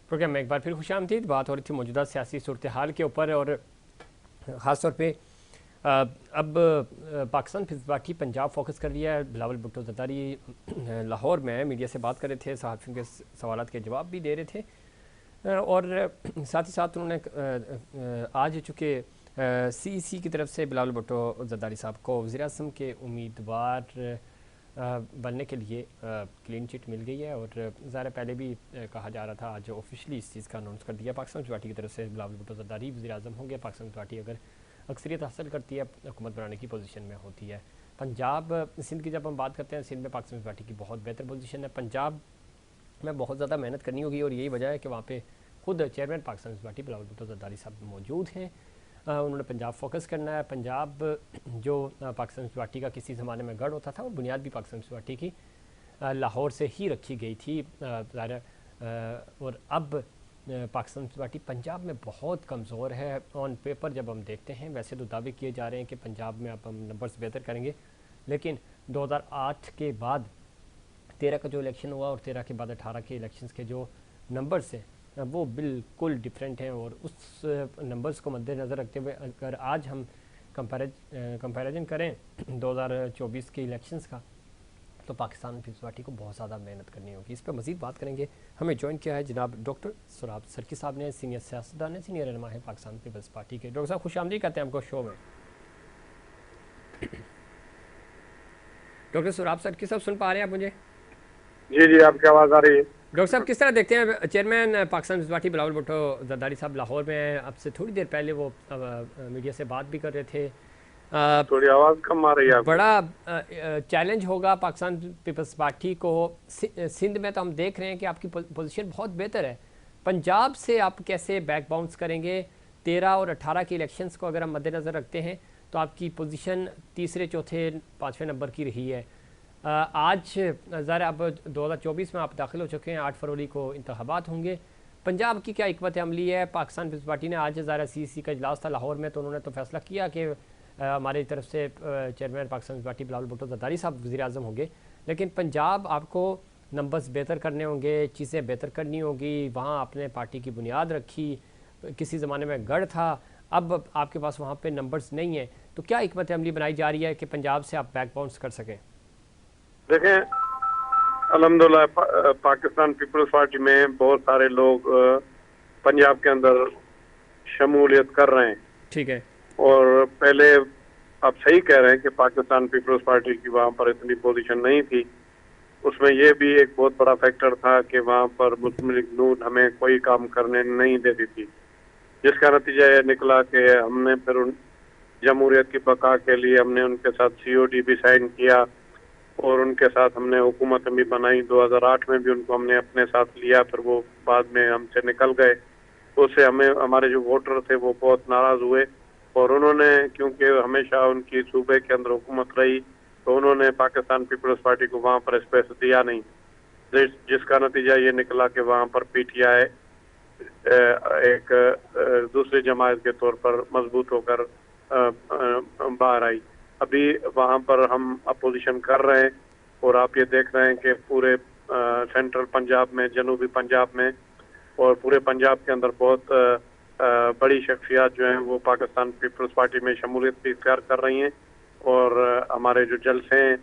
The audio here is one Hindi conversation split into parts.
प्रोग्राम में एक बार फिर खुशामदीद। बात हो रही थी मौजूदा सियासी सूरत हाल के ऊपर और ख़ास तौर पे अब Pakistan Peoples Party Punjab focus कर लिया है। बिलावल भुट्टो ज़रदारी लाहौर में मीडिया से बात कर रहे थे, सहाफ़ियों के सवाल के जवाब भी दे रहे थे और साथ ही साथ उन्होंने आज चूँकि CEC की तरफ से बिलावल भुट्टो ज़रदारी साहब को वज़ीर-ए-आज़म के उम्मीदवार बनने के लिए क्लीन चिट मिल गई है और ज़ाहिर पहले भी कहा जा रहा था, आज ऑफिशियली इस चीज़ का अनाउंस कर दिया पाकिस्तान पीपल्स पार्टी की तरफ से बिलावल भुट्टो ज़रदारी वज़ीर-ए-आज़म होंगे। पाकिस्तान पीपल्स पार्टी अगर अक्सरियत हासिल करती है, हुकूमत बनाने की पोजीशन में होती है। पंजाब सिंध की जब हम बात करते हैं, सिंध में पाकिस्तान पीपल्स पार्टी की बहुत बेहतर पोजीशन है। पंजाब में बहुत ज़्यादा मेहनत करनी होगी और यही वजह है कि वहाँ पे खुद chairman Pakistan Peoples Party Bilawal Bhutto Zardari sahab मौजूद हैं। उन्होंने पंजाब फोकस करना है। पंजाब जो पाकिस्तान पीपल्स पार्टी का किसी ज़माने में गढ़ होता था, वो बुनियाद भी पाकिस्तान पीपल्स पार्टी की लाहौर से ही रखी गई थी ज़ाहिर। और अब पाकिस्तान पीपल्स पार्टी पंजाब में बहुत कमज़ोर है। ऑन पेपर जब हम देखते हैं, वैसे तो दावे किए जा रहे हैं कि पंजाब में अब हम नंबर्स बेहतर करेंगे, लेकिन 2008 के बाद 13 का जो इलेक्शन हुआ और 13 के बाद 18 के इलेक्शंस के जो नंबर्स हैं वो बिल्कुल डिफरेंट हैं। और उस नंबर्स को मद्देनज़र रखते हुए अगर आज हम कंपैरिजन करें 2024 के इलेक्शंस का, तो पाकिस्तान पीपल्स पार्टी को बहुत ज़्यादा मेहनत करनी होगी। इस पर मज़ीद बात करेंगे। हमें ज्वाइन किया है जनाब डॉक्टर सुराब सरकी साहब ने, सीनियर सियासतदान है, सीनियर रहनुमा है पाकिस्तान पीपल्स पार्टी के। डॉक्टर साहब खुशामदीद कहते हैं आपको शो में। डॉक्टर सुराब सरकी साहब सुन पा रहे हैं आप मुझे? जी जी, आपकी आवाज़ आ रही है। डॉक्टर साहब किस तरह देखते हैं chairman Pakistan Peoples Party Bilawal Bhutto Zardari sahab Lahore में अब से थोड़ी देर पहले वो मीडिया से बात भी कर रहे थे। थोड़ी आवाज़ कम आ रही है आपकी। बड़ा चैलेंज होगा पाकिस्तान पीपल्स पार्टी को। सिंध में तो हम देख रहे हैं कि आपकी पोजीशन बहुत बेहतर है। पंजाब से आप कैसे बैक बाउंस करेंगे? 13 और 18 के इलेक्शंस को अगर हम मद्देनज़र रखते हैं तो आपकी पोजीशन तीसरे, चौथे, पाँचवें नंबर की रही है। आज ज़रा अब 2024 में आप दाखिल हो चुके हैं, 8 फरवरी को इंतखाबात होंगे। पंजाब की क्या हिकमत अमली है? पाकिस्तान पीपल्स पार्टी ने आज ज़रा CEC का इजलास था लाहौर में, तो उन्होंने तो फैसला किया कि हमारी तरफ से चेयरमैन पाकिस्तान पार्टी बिलावल भुट्टो ज़रदारी साहब वज़ीर-ए-आज़म होंगे। लेकिन पंजाब आपको नंबर्स बेहतर करने होंगे, चीज़ें बेहतर करनी होगी। वहाँ आपने पार्टी की बुनियाद रखी, किसी ज़माने में गढ़ था, अब आपके पास वहाँ पे नंबर्स नहीं है, तो क्या हिकमत अमली बनाई जा रही है कि पंजाब से आप बैक बाउंस कर सकें? देखें, अल्हम्दुलिल्लाह पाकिस्तान पीपल्स पार्टी में बहुत सारे लोग पंजाब के अंदर शमूलियत कर रहे हैं। ठीक है। और पहले आप सही कह रहे हैं कि पाकिस्तान पीपल्स पार्टी की वहाँ पर इतनी पोजीशन नहीं थी। उसमें यह भी एक बहुत बड़ा फैक्टर था कि वहाँ पर मुस्लिम लीग नून हमें कोई काम करने नहीं देती थी, जिसका नतीजा यह निकला कि हमने फिर उन जमहूरियत की बका के लिए हमने उनके साथ COD भी साइन किया और उनके साथ हमने हुकूमत भी बनाई। 2008 में भी उनको हमने अपने साथ लिया, फिर वो बाद में हमसे निकल गए। उससे हमें हमारे जो वोटर थे वो बहुत नाराज़ हुए और उन्होंने, क्योंकि हमेशा उनकी सूबे के अंदर हुकूमत रही, तो उन्होंने पाकिस्तान पीपल्स पार्टी को वहाँ पर स्पेस दिया नहीं, जिसका नतीजा ये निकला कि वहाँ पर PTI एक दूसरी जमात के तौर पर मजबूत होकर बाहर आई। अभी वहाँ पर हम अपोजिशन कर रहे हैं और आप ये देख रहे हैं कि पूरे सेंट्रल पंजाब में, जनूबी पंजाब में और पूरे पंजाब के अंदर बहुत बड़ी शख्सियत जो हैं वो पाकिस्तान पीपल्स पार्टी में शमूलियत भी इख्तियार कर रही हैं। और हमारे जो जलसे हैं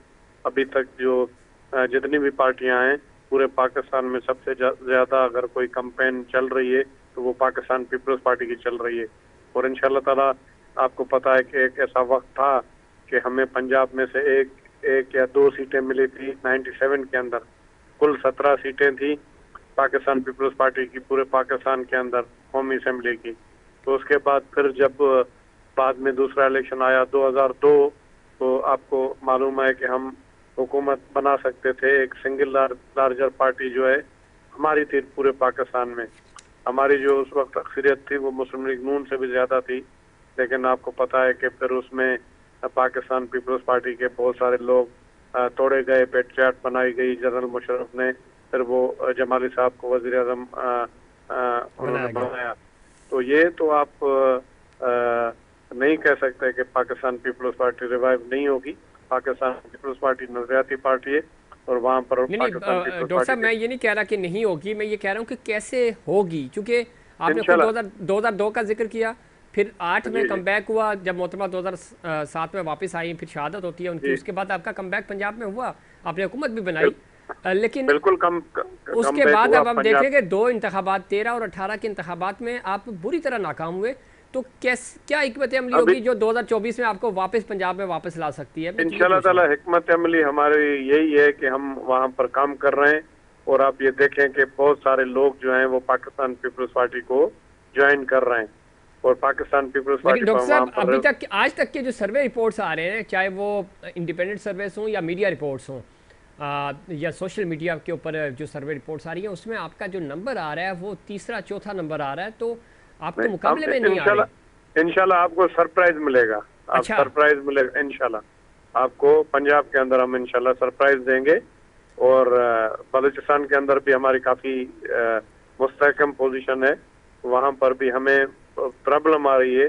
अभी तक, जो जितनी भी पार्टियां हैं पूरे पाकिस्तान में, सबसे ज़्यादा अगर कोई कैंपेन चल रही है तो वो पाकिस्तान पीपल्स पार्टी की चल रही है। और इंशाल्लाह ताला आपको पता है कि एक ऐसा वक्त था कि हमें पंजाब में से एक या 2 सीटें मिली थी 97 के अंदर। कुल 17 सीटें थी पाकिस्तान पीपल्स पार्टी की पूरे पाकिस्तान के अंदर कौमी असेंबली की। तो उसके बाद फिर जब बाद में दूसरा इलेक्शन आया 2002, तो आपको मालूम है कि हम हुकूमत बना सकते थे। एक सिंगल लार्जर पार्टी जो है हमारी थी पूरे पाकिस्तान में। हमारी जो उस वक्त अक्सरियत थी वो मुस्लिम लीग नून से भी ज़्यादा थी, लेकिन आपको पता है कि फिर उसमें पाकिस्तान पीपल्स पार्टी के बहुत सारे लोग तोड़े गए, पेटचाट बनाई गई जनरल मुशर्रफ ने, फिर वो जमाली साहब को वज़ीर-ए-आज़म उन्होंने बनाया। तो ये तो आप नहीं कह सकते कि पाकिस्तान पीपल्स पार्टी रिवाइव नहीं होगी। पाकिस्तान पीपल्स पार्टी नजरियाती पार्टी है और वहाँ पर नहीं नहीं पाकिस्तान पीपल्स डॉक्टर पार्टी साहब, मैं ये नहीं कह रहा कि नहीं होगी, मैं ये कह रहा हूँ कि कैसे होगी, क्योंकि आपने खुद इंशाल्लाह। 2002 का जिक्र किया, फिर 8 में जी जी कमबैक हुआ, जब मोहतरमा 2007 में वापस आई, फिर शहादत होती है उनकी, जी। उसके बाद आपका कमबैक पंजाब में हुआ, आपने हुकूमत भी बनाई। बिल, लेकिन बिल्कुल कम उसके बैक बाद हुआ अब हम देख पंजाब। रहे हैं कि 2 इंतखाबात 13 और 18 के इंतखाबात में आप बुरी तरह नाकाम हुए। तो क्या हिकमत अमली अभी होगी जो 2024 में आपको वापस पंजाब में वापस ला सकती है? मैं तो ये इंशाल्लाह पूछ रहा ताला हूँ। हिकमत अमली हमारी यही है कि हम वहाँ पर काम कर रहे हैं। और आप ये देखें कि बहुत सारे लोग जो हैं वो पाकिस्तान पीपल्स पार्टी को ज्वाइन कर रहे हैं, और पाकिस्तान पीपल्स लेकिन पार्टी पर डॉक्टर वहाँ साहब, पर। अभी तक आज तक के जो सर्वे रिपोर्ट्स आ रहे हैं, चाहे वो इंडिपेंडेंट सर्वेस हों या मीडिया रिपोर्ट्स हों, या सोशल मीडिया के ऊपर जो सर्वे रिपोर्ट्स आ रही हैं, उसमें आपका जो नंबर आ रहा है वो तीसरा चौथा नंबर आ रहा है, तो आप तो नहीं, अब मुकाबले में नहीं आ रहे। इंशाल्लाह इंशाल्लाह आपको सरप्राइज मिलेगा। आप अच्छा। सरप्राइज मिलेगा इंशाल्लाह आपको। पंजाब के अंदर हम इंशाल्लाह सरप्राइज देंगे। और बलूचिस्तान के अंदर भी हमारी काफी मुस्तहकम पोजीशन है। वहां पर भी हमें प्रॉब्लम आ रही है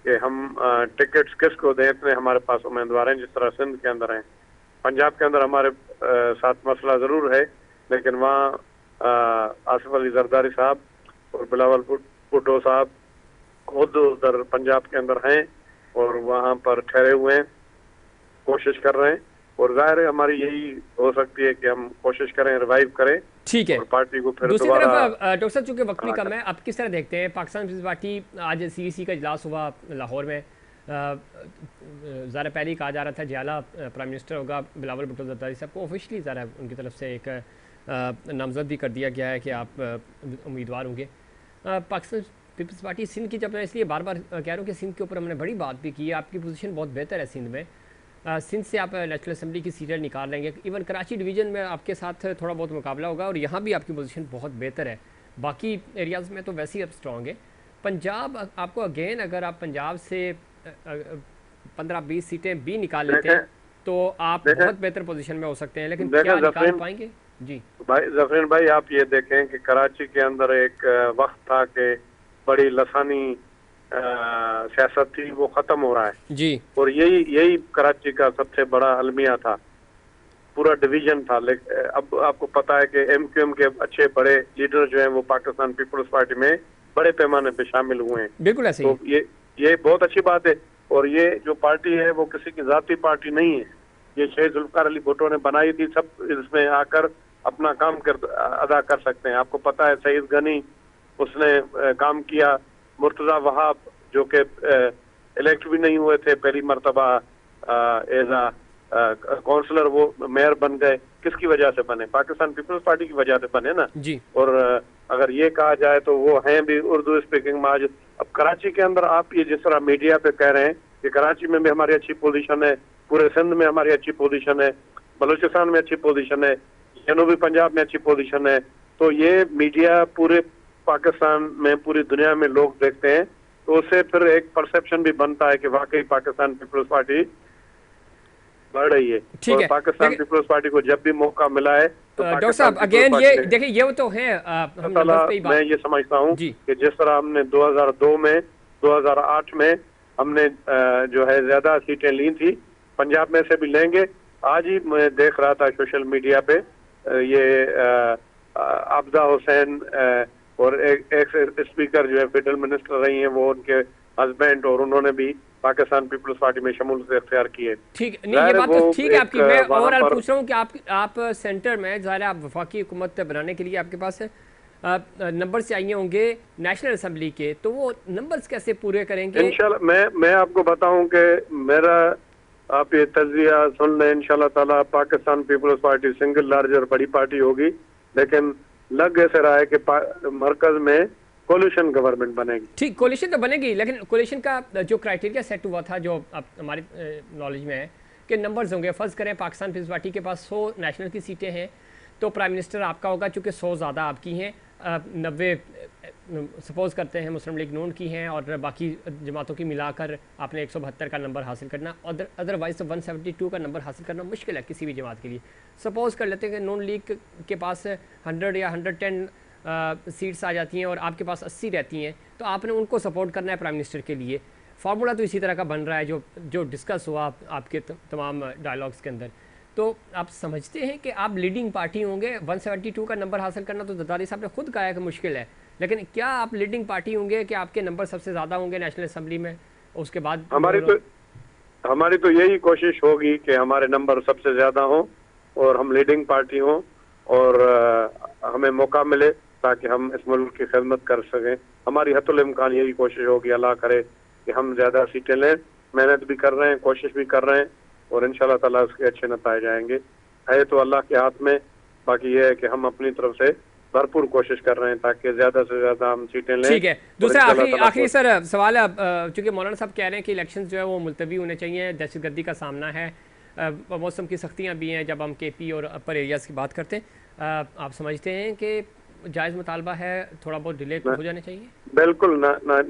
कि हम टिकट्स किसको दें। इतने हमारे पास उम्मीदवार हैं जिस तरह सिंध के अंदर हैं। पंजाब के अंदर हमारे साथ मसला जरूर है, लेकिन वहाँ आसिफ अली जरदारी साहब और बिलावल भुट्टो साहब खुद उधर पंजाब के अंदर हैं और वहाँ पर ठहरे हुए हैं, कोशिश कर रहे हैं। और जाहिर है हमारी यही हो सकती है कि हम कोशिश करें, रिवाइव करें ठीक है। और पार्टी को फिर दूसरी दोबारा तरफ डॉक्टर साहब, चूंकि वक्त भी खड़ा कम करें। है, आप किस तरह देखते हैं पाकिस्तान पीपल्स पार्टी, आज सीईसी का इजलास हुआ लाहौर में, ज़रा पहले ही कहा जा रहा था जियाला प्राइम मिनिस्टर होगा, बिलावल भुट्टो जरदारी साहब को ऑफिशियली ज़रा उनकी तरफ से एक नामजद भी कर दिया गया है कि आप उम्मीदवार होंगे। पाकिस्तान पीपल्स पार्टी सिंध की, जब मैं इसलिए बार बार कह रहा हूँ कि सिंध के ऊपर हमने बड़ी बात भी की है, आपकी पोजीशन बहुत बेहतर है सिंध में। सिंध से आप नेशनल असम्बली की सीटें निकाल लेंगे, इवन कराची डिवीज़न में आपके साथ थोड़ा बहुत मुकाबला होगा, और यहाँ भी आपकी पोजीशन बहुत बेहतर है। बाकी एरियाज़ में तो वैसे ही आप स्ट्रॉन्ग है। पंजाब आपको अगेन, अगर आप पंजाब से 15-20 सीटें भी निकाल लेते हैं देखें तो आप देखें बहुत बेहतर पोजीशन में हो सकते हैं, लेकिन देखें क्या निकाल जफरीन पाएंगे? जी जफरीन भाई, आप ये देखें कि कराची के अंदर एक वक्त था कि बड़ी लसानी सियासत थी, वो खत्म हो रहा है। जी और यही यही कराची का सबसे बड़ा अलमिया था, पूरा डिवीजन था। लेकिन अब आपको पता है कि एमक्यूएम के अच्छे बड़े लीडर जो हैं वो पाकिस्तान पीपल्स पार्टी में बड़े पैमाने पे शामिल हुए हैं। बिल्कुल ऐसे ही। तो ये बहुत अच्छी बात है। और ये जो पार्टी है वो किसी की जाती पार्टी नहीं है। ये शेख जुल्फकार अली भुट्टो ने बनाई थी, सब इसमें आकर अपना काम अदा कर सकते हैं। आपको पता है सईद गनी, उसने काम किया। मुर्तजा वहाब जो कि इलेक्ट भी नहीं हुए थे पहली मरतबा एज आ काउंसलर, वो मेयर बन गए। किसकी वजह से बने? पाकिस्तान पीपल्स पार्टी की वजह से बने ना। जी और अगर ये कहा जाए तो वो हैं भी उर्दू स्पीकिंग माज। अब कराची के अंदर आप ये जिस तरह मीडिया पे कह रहे हैं कि कराची में भी हमारी अच्छी पोजीशन है, पूरे सिंध में हमारी अच्छी पोजीशन है, बलूचिस्तान में अच्छी पोजीशन है, जनूबी पंजाब में अच्छी पोजीशन है, तो ये मीडिया पूरे पाकिस्तान में, पूरी दुनिया में लोग देखते हैं, तो उससे फिर एक परसेप्शन भी बनता है कि वाकई पाकिस्तान पीपल्स पार्टी बढ़ रही है। ठीक और है। पाकिस्तान पीपल्स पार्टी को जब भी मौका मिला है तो डॉक्टर साहब अगेन ये देखिए, ये तो है हम नंबर्स पे ही मैं ये समझता हूँ जी कि जिस तरह हमने 2002 में, 2008 में हमने जो है ज्यादा सीटें ली थी, पंजाब में से भी लेंगे। आज ही मैं देख रहा था सोशल मीडिया पे ये आबदा हुसैन और एक स्पीकर जो है फेडरल मिनिस्टर रही हैं, वो उनके हस्बैंड, और उन्होंने भी पाकिस्तान पीपल्स पार्टी में शमूलियत इख्तियार की है। ठीक नहीं, ये बात तो ठीक है आपकी। मैं ओवरऑल पूछ रहा हूँ कि आप सेंटर में, ज़ाहिर आप वफाकी हुकूमत बनाने के लिए आपके पास नंबर चाहिए होंगे नेशनल असम्बली के, तो वो नंबर्स कैसे पूरे करेंगे? इंशाल्लाह मैं आपको बताऊं कि मेरा, आप ये तज्जिया सुन लें, इंशाल्लाह ताला Pakistan Peoples Party single larger बड़ी पार्टी होगी, लेकिन लग ऐसे रहा है कि मरकज में कोलिशन गवर्नमेंट बनेगी। ठीक, कोलिशन तो बनेगी, लेकिन कोलिशन का जो क्राइटेरिया सेट हुआ था, जो आप हमारी नॉलेज में है कि नंबर्स होंगे। फ़र्ज़ करें पाकिस्तान पीपल्स पार्टी के पास 100 नेशनल की सीटें हैं, तो प्राइम मिनिस्टर आपका होगा, चूँकि 100 ज़्यादा आपकी हैं, 90 सपोज़ करते हैं मुस्लिम लीग नून की हैं, और बाकी जमातों की मिलाकर आपने 172 का नंबर हासिल करना। अदरवाइज़ तो 172 का नंबर हासिल करना मुश्किल है किसी भी जमात के लिए। सपोज़ कर लेते हैं कि नून लीग के पास 100 या 110 सीट्स आ जाती हैं और आपके पास 80 रहती हैं, तो आपने उनको सपोर्ट करना है प्राइम मिनिस्टर के लिए। फार्मूला तो इसी तरह का बन रहा है जो डिस्कस हुआ आपके तमाम डायलॉग्स के अंदर। तो आप समझते हैं कि आप लीडिंग पार्टी होंगे? 172 का नंबर हासिल करना तो जरदारी साहब ने खुद कहा है कि मुश्किल है, लेकिन क्या आप लीडिंग पार्टी होंगे कि आपके नंबर सबसे ज़्यादा होंगे नेशनल असम्बली में? उसके बाद हमारी तो यही कोशिश होगी कि हमारे नंबर सबसे ज़्यादा हों और हम लीडिंग पार्टी हों और हमें मौका मिले ताकि हम इस मुल्क की खिदमत कर सकें। हमारी हतुल इम्कान यही कोशिश होगी, अल्लाह करे कि हम ज़्यादा सीटें लें। मेहनत भी कर रहे हैं, कोशिश भी कर रहे हैं और इंशाल्लाह ताला उसके अच्छे नतीजे आएंगे। है तो अल्लाह के हाथ में, बाकी ये है कि हम अपनी तरफ से भरपूर कोशिश कर रहे हैं ताकि ज़्यादा से ज़्यादा हम सीटें लें। ठीक है। दूसरा आखिरी सर सवाल है, चूँकि मौलाना साहब कह रहे हैं कि इलेक्शन जो है वो मुलतवी होने चाहिए, दहशतगर्दी का सामना है, मौसम की सख्तियाँ भी हैं जब हम KP और अपर एरियाज़ की बात करते हैं, आप समझते हैं कि जायज़ मुतालबा है थोड़ा बहुत डिले हो जाने चाहिए? बिल्कुल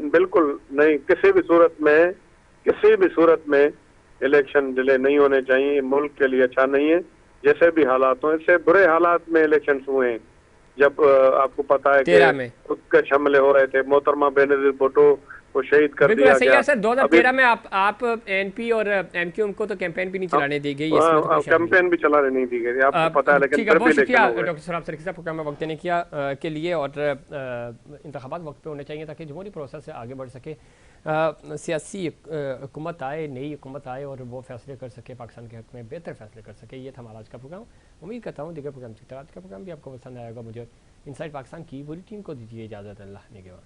बिल्कुल नहीं, किसी भी सूरत में इलेक्शन डिले नहीं होने चाहिए। मुल्क के लिए अच्छा नहीं है जैसे भी हालात हों। इससे बुरे हालात में इलेक्शन हुए हैं जब आपको पता है कि उत्कर्ष हमले हो रहे थे, मोहतरमा बेनजीर भुट्टो को शहीद कर दिया गया। सर 2013 में आप NP और MQ को तो कैंपेन भी नहीं चलाने दी गई, कैंपेन भी चलाने नहीं दी गई, आपको पता है। लेकिन बहुत शुक्रिया डॉक्टर सराफ सरकी साहब प्रोग्राम में वक्त देने के लिए। और इंतखाबात वक्त पे होने चाहिए ताकि जमहूरी प्रोसेस से आगे बढ़ सके, सियासी हुकूमत आए, नई हुकूमत आए और वो फैसले कर सके, पाकिस्तान के हक में बेहतर फैसले कर सके। ये था हमारा आज का प्रोग्राम। उम्मीद करता हूँ दीगर प्रोग्राम की तरह आज का प्रोग्राम भी आपको पसंद आएगा। मुझे इनसाइड पाकिस्तान की पूरी टीम को दीजिए इजाज़त। अल्लाह निगहबान।